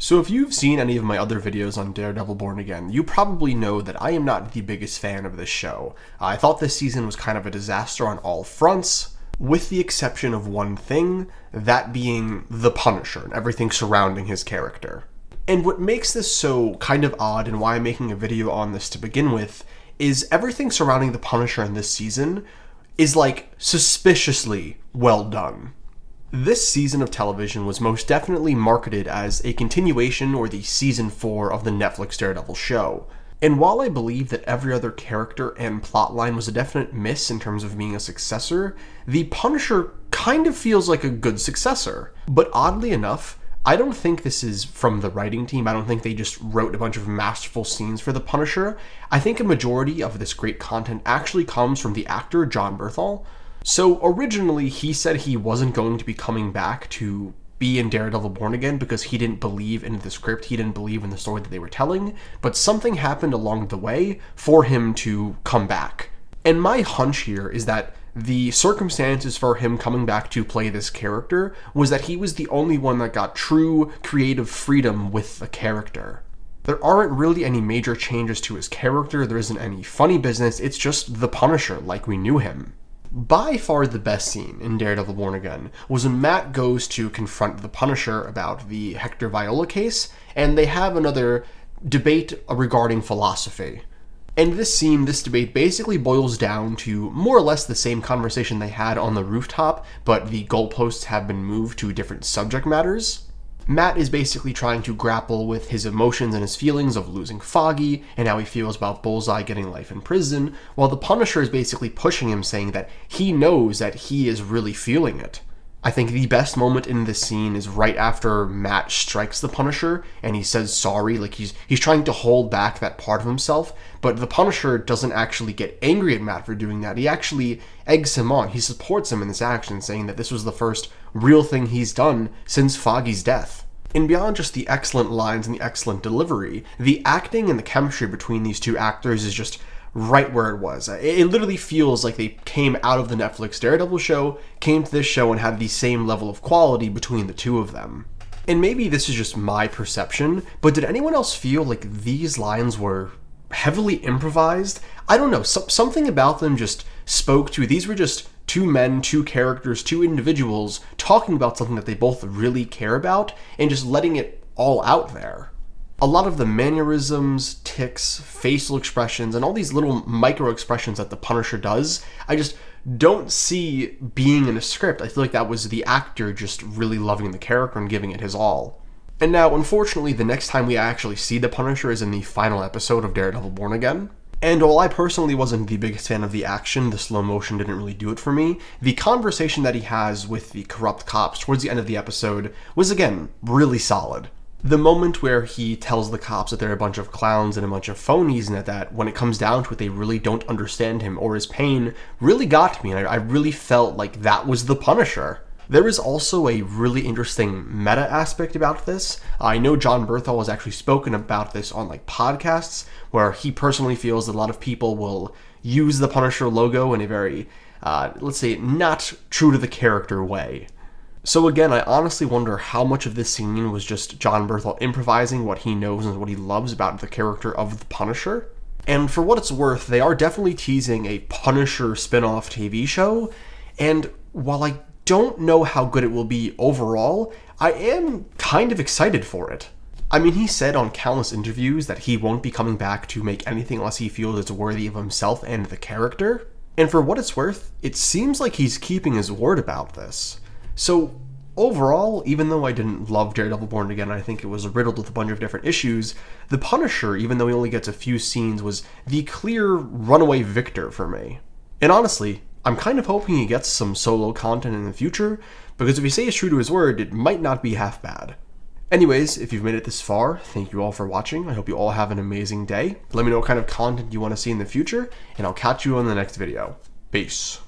So if you've seen any of my other videos on Daredevil Born Again, you probably know that I am not the biggest fan of this show. I thought this season was kind of a disaster on all fronts, with the exception of one thing, that being the Punisher and everything surrounding his character. And what makes this so kind of odd and why I'm making a video on this to begin with is everything surrounding the Punisher in this season is like suspiciously well done. This season of television was most definitely marketed as a continuation or the season 4 of the Netflix Daredevil show. And while I believe that every other character and plotline was a definite miss in terms of being a successor, the Punisher kind of feels like a good successor. But oddly enough, I don't think this is from the writing team. I don't think they just wrote a bunch of masterful scenes for the Punisher. I think a majority of this great content actually comes from the actor Jon Bernthal. So originally he said he wasn't going to be coming back to be in Daredevil Born Again because he didn't believe in the script, he didn't believe in the story that they were telling, but something happened along the way for him to come back. And my hunch here is that the circumstances for him coming back to play this character was that he was the only one that got true creative freedom with the character. There aren't really any major changes to his character, there isn't any funny business, it's just the Punisher like we knew him. By far the best scene in Daredevil Born Again was when Matt goes to confront the Punisher about the Hector Viola case, and they have another debate regarding philosophy. And this scene, this debate basically boils down to more or less the same conversation they had on the rooftop, but the goalposts have been moved to different subject matters. Matt is basically trying to grapple with his emotions and his feelings of losing Foggy and how he feels about Bullseye getting life in prison, while the Punisher is basically pushing him, saying that he knows that he is really feeling it. I think the best moment in this scene is right after Matt strikes the Punisher and he says sorry, like he's trying to hold back that part of himself, but the Punisher doesn't actually get angry at Matt for doing that. He actually eggs him on. He supports him in this action, saying that this was the first real thing he's done since Foggy's death. And beyond just the excellent lines and the excellent delivery, the acting and the chemistry between these two actors is just right where it was. It literally feels like they came out of the Netflix Daredevil show, came to this show, and had the same level of quality between the two of them. And maybe this is just my perception, but did anyone else feel like these lines were heavily improvised? I don't know, something about them just spoke to, these were just two men, two characters, two individuals talking about something that they both really care about and just letting it all out there. A lot of the mannerisms, tics, facial expressions, and all these little micro expressions that the Punisher does, I just don't see being in a script. I feel like that was the actor just really loving the character and giving it his all. And now, unfortunately, the next time we actually see the Punisher is in the final episode of Daredevil Born Again. And while I personally wasn't the biggest fan of the action, the slow motion didn't really do it for me, the conversation that he has with the corrupt cops towards the end of the episode was, again, really solid. The moment where he tells the cops that they're a bunch of clowns and a bunch of phonies, and that when it comes down to it, they really don't understand him or his pain, really got me, and I really felt like that was the Punisher. There is also a really interesting meta aspect about this. I know Jon Bernthal has actually spoken about this on podcasts, where he personally feels that a lot of people will use the Punisher logo in a very, let's say, not true to the character way. So again, I honestly wonder how much of this scene was just Jon Bernthal improvising what he knows and what he loves about the character of the Punisher. And for what it's worth, they are definitely teasing a Punisher spin-off TV show, and while I don't know how good it will be overall, I am kind of excited for it. I mean, he said on countless interviews that he won't be coming back to make anything unless he feels it's worthy of himself and the character. And for what it's worth, it seems like he's keeping his word about this. So overall, even though I didn't love Daredevil Born Again, I think it was riddled with a bunch of different issues, the Punisher, even though he only gets a few scenes, was the clear runaway victor for me. And honestly, I'm kind of hoping he gets some solo content in the future, because if he stays true to his word, it might not be half bad. Anyways, if you've made it this far, thank you all for watching. I hope you all have an amazing day. Let me know what kind of content you want to see in the future, and I'll catch you on the next video. Peace.